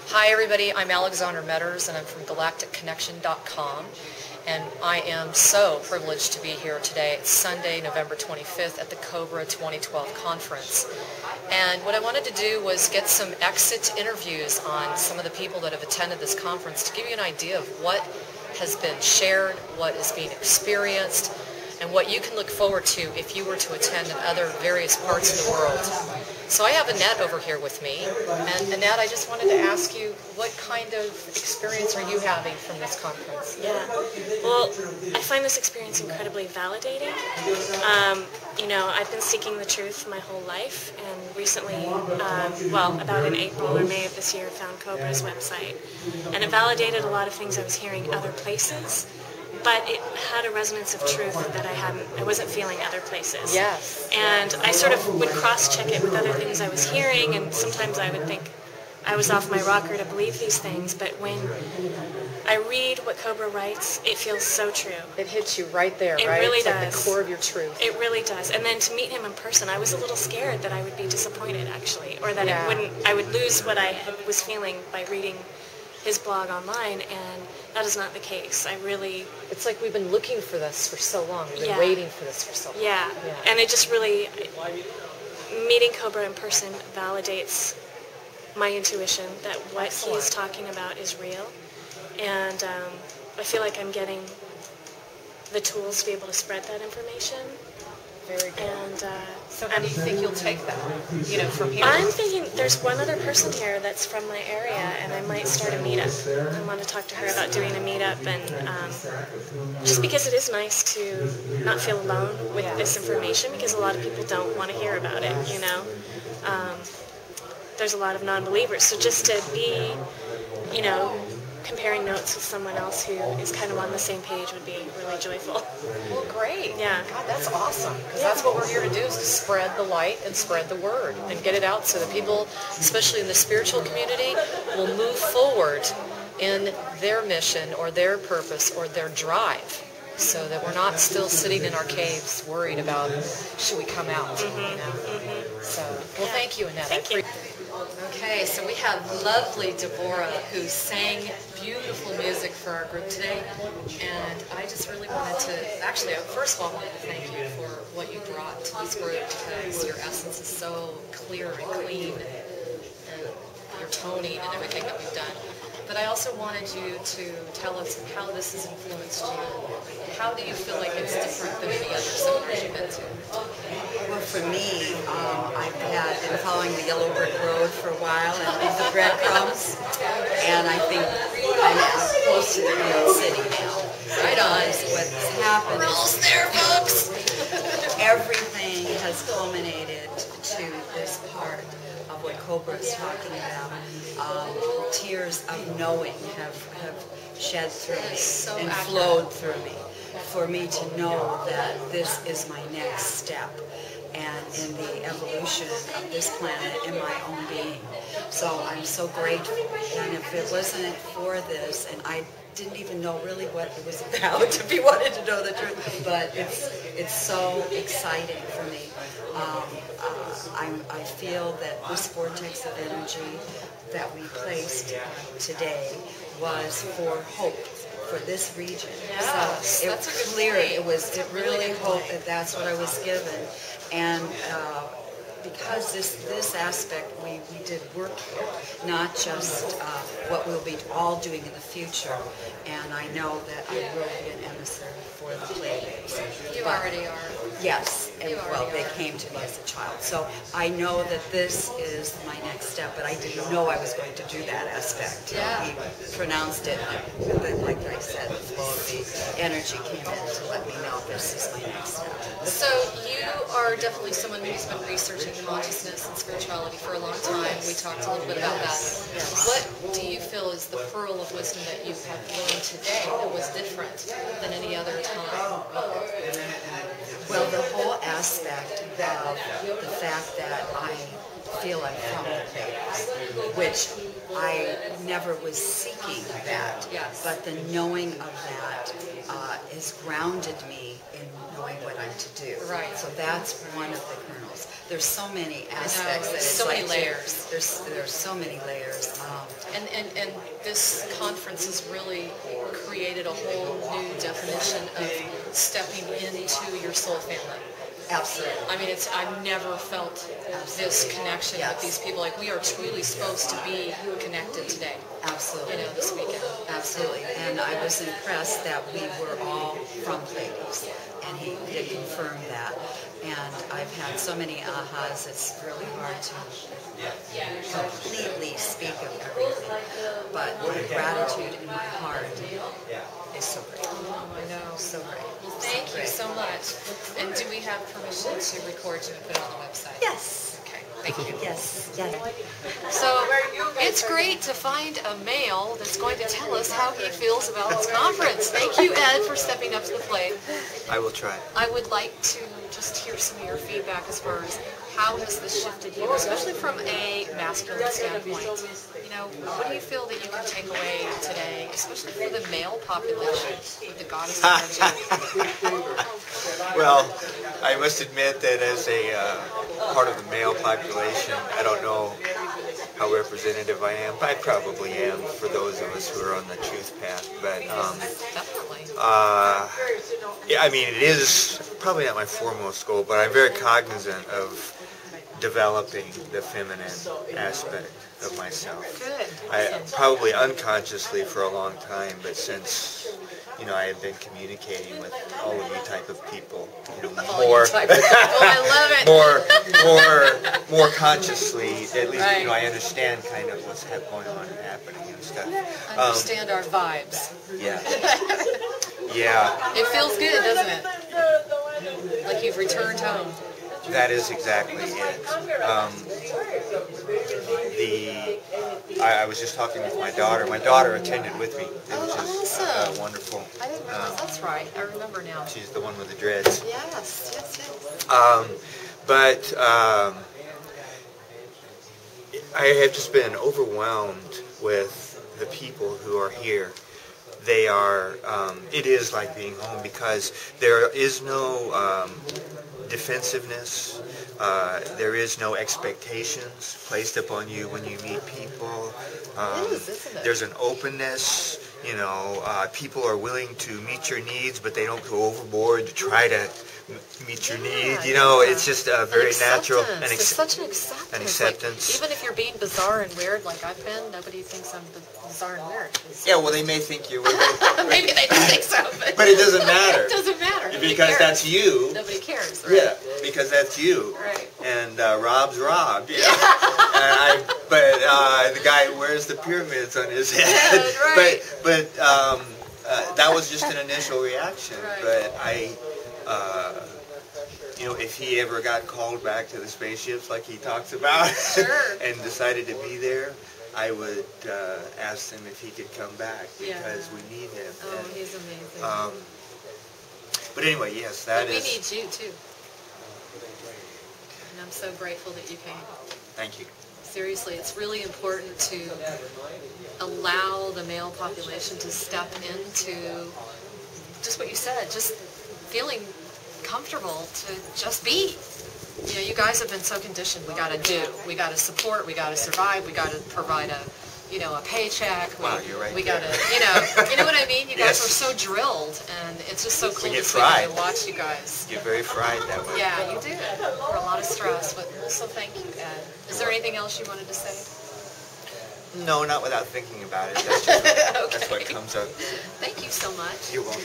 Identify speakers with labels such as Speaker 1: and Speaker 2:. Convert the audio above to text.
Speaker 1: Hi everybody, I'm Alexandra Meadors and I'm from galacticconnection.com, and I am so privileged to be here today. It's Sunday, November 25th at the Cobra 2012 conference. And what I wanted to do was get some exit interviews on some of the people that have attended this conference to give you an idea of what has been shared, what is being experienced, and what you can look forward to if you were to attend in other various parts of the world. So I have Annette over here with me, and Annette, I just wanted to ask you, what kind of experience are you having from this conference?
Speaker 2: Yeah, well, I find this experience incredibly validating. I've been seeking the truth my whole life, and recently, about in April or May of this year, found Cobra's website, and it validated a lot of things I was hearing other places. But it had a resonance of truth that I wasn't feeling other places.
Speaker 1: Yes.
Speaker 2: And I sort of would cross-check it with other things I was hearing, and sometimes I would think I was off my rocker to believe these things, but when I read what Cobra writes, it feels so true.
Speaker 1: It hits you right there,
Speaker 2: it
Speaker 1: right?
Speaker 2: Really
Speaker 1: it's
Speaker 2: does.
Speaker 1: Like the core of your truth.
Speaker 2: It really does. And then to meet him in person, I was a little scared that I would be disappointed, actually, or that I would lose what I was feeling by reading his blog online, and that is not the case.
Speaker 1: It's like we've been looking for this for so long. We've been waiting for this for so long.
Speaker 2: Yeah. And it just really, meeting Cobra in person validates my intuition that what he's talking about is real, and I feel like I'm getting the tools to be able to spread that information.
Speaker 1: Very good.
Speaker 2: And
Speaker 1: so how do you think you'll take that, from here?
Speaker 2: I'm thinking there's one other person here that's from my area, and I might start a meetup. I want to talk to her about doing a meetup, and just because it is nice to not feel alone with this information, because a lot of people don't want to hear about it, There's a lot of non-believers, so just to be, comparing notes with someone else who is kind of on the same page would be really joyful.
Speaker 1: Well, great.
Speaker 2: Yeah.
Speaker 1: God, that's awesome. Because that's what we're here to do, is to spread the light and spread the word and get it out so that people, especially in the spiritual community, will move forward in their mission or their purpose or their drive, so that we're not still sitting in our caves worried about, should we come out? So, well, thank you, Annette.
Speaker 2: Thank you.
Speaker 1: Okay, so we have lovely Deborah, who sang beautiful music for our group today, and I just really wanted to, actually, first of all, I wanted to thank you for what you brought to this group, because your essence is so clear and clean, and your toning and everything that we've done. But I also wanted you to tell us how this has influenced you. How do you feel like it's different than any other seminars you've been to?
Speaker 3: Well, for me, I've been following the yellow brick road for a while and the breadcrumbs, and I think I'm close to the real city now.
Speaker 1: Right on.
Speaker 3: What's happened
Speaker 1: We're almost there, folks!
Speaker 3: Everything has culminated to this part of what Cobra is talking about. Tears of knowing have shed through me and flowed through me, for me to know that this is my next step and in the evolution of this planet in my own being. So I'm so grateful, and if it wasn't for this, and I didn't even know really what it was about, if you wanted to know the truth, but it's so exciting for me. I feel that this vortex of energy that we placed today was for hope for this region.
Speaker 1: Yes,
Speaker 3: so
Speaker 1: that's a good
Speaker 3: cleared.
Speaker 1: point.
Speaker 3: It really hoped that that's what I was given, and because this aspect we did work here, not just what we'll be all doing in the future. And I know that I will be an emissary for the Pleiades.
Speaker 1: You already are.
Speaker 3: Yes, and they came to me as a child. So I know that this is my next step, but I didn't know I was going to do that aspect.
Speaker 1: Yeah.
Speaker 3: He pronounced it, like I said, the flow of the energy came in to let me know this is my next step.
Speaker 1: So you are definitely someone who's been researching consciousness and spirituality for a long time. We talked a little bit about that. What do you feel is the pearl of wisdom that you have learned today that was different than any other time?
Speaker 3: Well, the whole aspect of the fact that I feel I'm from the Meadors, which I never was seeking that, but the knowing of that has grounded me in knowing what I'm to do.
Speaker 1: Right.
Speaker 3: So that's one of the kernels. There's so many aspects. That it's
Speaker 1: so many
Speaker 3: like
Speaker 1: layers.
Speaker 3: There's so many layers.
Speaker 1: And And this conference has really created a whole new definition of stepping into your soul family.
Speaker 3: Absolutely.
Speaker 1: I mean, I've never felt this connection with these people. Like, we are truly supposed to be connected today.
Speaker 3: Absolutely.
Speaker 1: You know, this weekend.
Speaker 3: Absolutely. And I was impressed that we were all from Meadors, and he did confirm that. And I've had so many ahas, it's really hard to completely speak of everything. But my gratitude in my heart is so great.
Speaker 1: Oh, I know.
Speaker 3: So great.
Speaker 1: Well, thank you so much. And do we have permission to record you and put it on the website?
Speaker 3: Yes.
Speaker 1: Okay, thank you.
Speaker 3: Yes. Yes.
Speaker 1: So it's great to find a male that's going to tell us how he feels about this conference. Thank you, Ed, for stepping up to the plate.
Speaker 4: I will try.
Speaker 1: I would like to just hear some of your feedback as far as how has this shifted you, especially from a masculine standpoint. You know, what do you feel that you can take away today, especially for the male population, with the goddess energy?
Speaker 4: Well, I must admit that as a part of the male population, I don't know how representative I am. I probably am for those of us who are on the truth path. But
Speaker 1: Definitely.
Speaker 4: yeah, I mean, it is probably not my foremost goal, but I'm very cognizant of developing the feminine aspect of myself.
Speaker 1: Good.
Speaker 4: I probably unconsciously for a long time, but since I have been communicating with all of you type of people, more,
Speaker 1: type of people. I love it.
Speaker 4: more consciously, at least
Speaker 1: Right.
Speaker 4: I understand kind of what's going on and happening and stuff.
Speaker 1: Understand our vibes.
Speaker 4: Yeah. Yeah.
Speaker 1: It feels good, doesn't it? Like you've returned home.
Speaker 4: That is exactly it. I was just talking with my daughter. My daughter attended with me, which is
Speaker 1: Awesome.
Speaker 4: wonderful.
Speaker 1: I didn't realize that's right. I remember now.
Speaker 4: She's the one with the dreads.
Speaker 1: Yes, yes, yes.
Speaker 4: But I have just been overwhelmed with the people who are here. They are, it is like being home because there is no defensiveness. There is no expectations placed upon you when you meet people.
Speaker 1: Isn't it?
Speaker 4: There's an openness. People are willing to meet your needs, but they don't go overboard to try to meet your needs. It's just a very natural.
Speaker 1: It's such an acceptance.
Speaker 4: An acceptance.
Speaker 1: Like, even if you're being bizarre and weird, like I've been, nobody thinks I'm bizarre and weird.
Speaker 4: Yeah, well, they may think you're weird.
Speaker 1: Maybe they don't think so,
Speaker 4: but it doesn't matter.
Speaker 1: It doesn't matter. Nobody
Speaker 4: Because
Speaker 1: cares.
Speaker 4: that's you.
Speaker 1: Nobody cares, right?
Speaker 4: Yeah, because that's you.
Speaker 1: Right.
Speaker 4: And Rob's Rob. Yeah. But the guy who wears the pyramids on his head.
Speaker 1: Yeah, right.
Speaker 4: But that was just an initial reaction.
Speaker 1: Right.
Speaker 4: But if he ever got called back to the spaceships like he talks about,
Speaker 1: Sure.
Speaker 4: and decided to be there, I would ask him if he could come back because we need him.
Speaker 1: Oh,
Speaker 4: And,
Speaker 1: he's amazing.
Speaker 4: but anyway, yes, that
Speaker 1: But we
Speaker 4: is.
Speaker 1: need you too. And I'm so grateful that you came.
Speaker 4: Thank you.
Speaker 1: Seriously, it's really important to allow the male population to step into just what you said, just feeling comfortable to just be. You guys have been so conditioned. We got to do. We got to support. We got to survive. We got to provide a paycheck.
Speaker 4: Wow, you're right
Speaker 1: We got to,
Speaker 4: there.
Speaker 1: you know what I mean? You guys
Speaker 4: Yes.
Speaker 1: are so drilled, and it's just so cool
Speaker 4: get
Speaker 1: to see
Speaker 4: fried.
Speaker 1: and watch you guys.
Speaker 4: Get very fried that way.
Speaker 1: Yeah, you do. For a lot of stress, but also thank you, Ed. Is there anything else you wanted to say?
Speaker 4: No, not without thinking about it. That's, just, that's what
Speaker 1: Okay.
Speaker 4: comes up.
Speaker 1: Thank you so much.
Speaker 4: You're welcome.